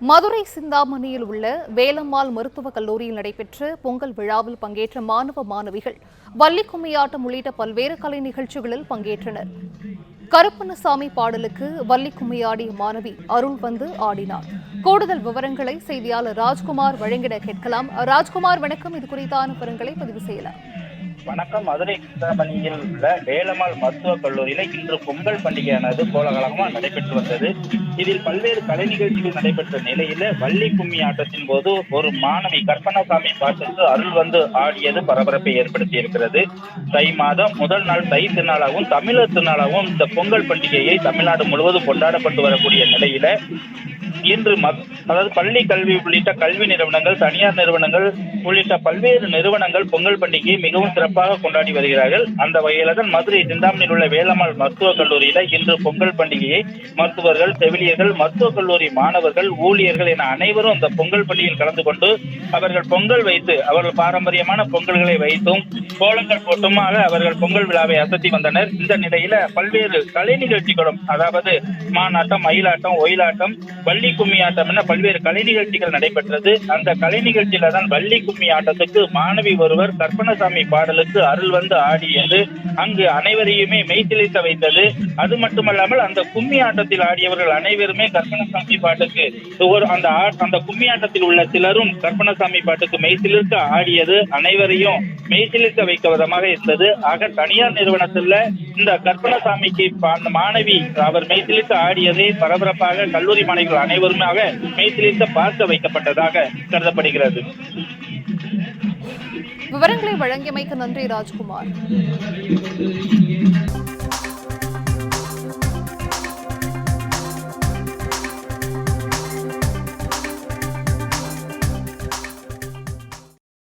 மதுரை சிந்தாமணியில் உள்ள வேலம்மாள் மருத்துவக் கல்லூரியில் நடைபெற்ற பொங்கல் விழாவில் பங்கேற்ற மாணவ மாணவிகள் வள்ளி கும்மியாட்டம் உள்ளிட்ட பல்வேறு கலை நிகழ்ச்சிகளில் பங்கேற்றனர். கருப்பண்ணசாமி பாடலுக்கு வள்ளி கும்மியாடிய மாணவி அருள் வந்து ஆடினார். கூடுதல் விவரங்களை செய்தியாளர் ராஜ்குமார் வழங்கிட கேட்கலாம். ராஜ்குமார், வணக்கம். இது குறித்தான விவரங்களை பதிவு செய்யலாம். வணக்கம். மதுரை சிந்தாமணியில் உள்ள வேலம்மாள் மருத்துவக் கல்லூரியில இன்று பொங்கல் பண்டிகையானது கோலாகலமாக நடைபெற்று வந்தது. இதில் பல்வேறு கலை நிகழ்ச்சிகள் நடைபெற்ற நிலையில வள்ளி கும்மி ஆட்டத்தின் போது ஒரு மாணவி கருப்பண்ணசாமி பாட்டுக்கு அருள் வந்து ஆடியது பரபரப்பை ஏற்படுத்தி இருக்கிறது. தை மாதம் முதல் நாள் தை திருநாளாகவும் தமிழர் திருநாளாகவும் இந்த பொங்கல் பண்டிகையை தமிழ்நாடு முழுவதும் கொண்டாடப்பட்டு வரக்கூடிய நிலையில இன்று அதாவது பள்ளி கல்வி உள்ளிட்ட கல்வி நிறுவனங்கள், தனியார் நிறுவனங்கள் உள்ளிட்ட பல்வேறு நிறுவனங்கள் பொங்கல் பண்டிகையை மிகவும் சிறப்பாக கொண்டாடி வருகிறார்கள். அந்த வகையில தான் மதுரை சிந்தாமணியில் உள்ள வேலம்மாள் மருத்துவக் கல்லூரியில இன்று பொங்கல் பண்டிகையை மருத்துவர்கள், செவிலியர்கள், மருத்துவக் கல்லூரி மாணவர்கள், ஊழியர்கள் என அனைவரும் அந்த பொங்கல் பண்டிகையில் கலந்து கொண்டு அவர்கள் பொங்கல் வைத்து அவர்கள் பாரம்பரியமான பொங்கல்களை வைத்தும் கோலங்கள் போட்டுமாக அவர்கள் பொங்கல் விழாவை அசத்தி வந்தனர். இந்த நிலையில பல்வேறு கலை நிகழ்ச்சிகளும், அதாவது மானாட்டம், மயிலாட்டம், ஒயிலாட்டம், வள்ளி கும்மி ஆட்டம் என பல்வேறு கலை நிகழ்ச்சிகள் நடைபெற்றது. அந்த கலை நிகழ்ச்சியில தான் வள்ளி கும்மி ஆட்டத்துக்கு மாணவி ஒருவர் கருப்பண்ணசாமி பாடலுக்கு அருள் வந்து ஆடியது அங்கு அனைவரையுமே மெய்சிலிர்க்க வைத்தது. அது மட்டுமல்லாமல் அந்த கும்மி ஆட்டத்தில் ஆடியவர்கள் அனைவருமே கருப்பண்ணசாமி பாட்டுக்கு அந்த கும்மி ஆட்டத்தில் உள்ள சிலரும் கருப்பண்ணசாமி பாட்டுக்கு மெய்சிலிர்க்க ஆடியது அனைவரையும் மெய்சிலிர்க்க வைக்க விதமாக இருந்தது. ஆக தனியார் நிறுவனத்தில் இந்த கருப்பண்ணசாமிக்கு மாணவி அவர் மெய்சிலிர்க்க ஆடியதை பரபரப்பாக கல்லூரி மாணவிகள் அனைவருமாக மெய்சிலிர்க்க பார்க்க வைக்கப்பட்டதாக கருதப்படுகிறது. விவரங்களை வழங்கியமைக்கு நன்றி ராஜ்குமார்.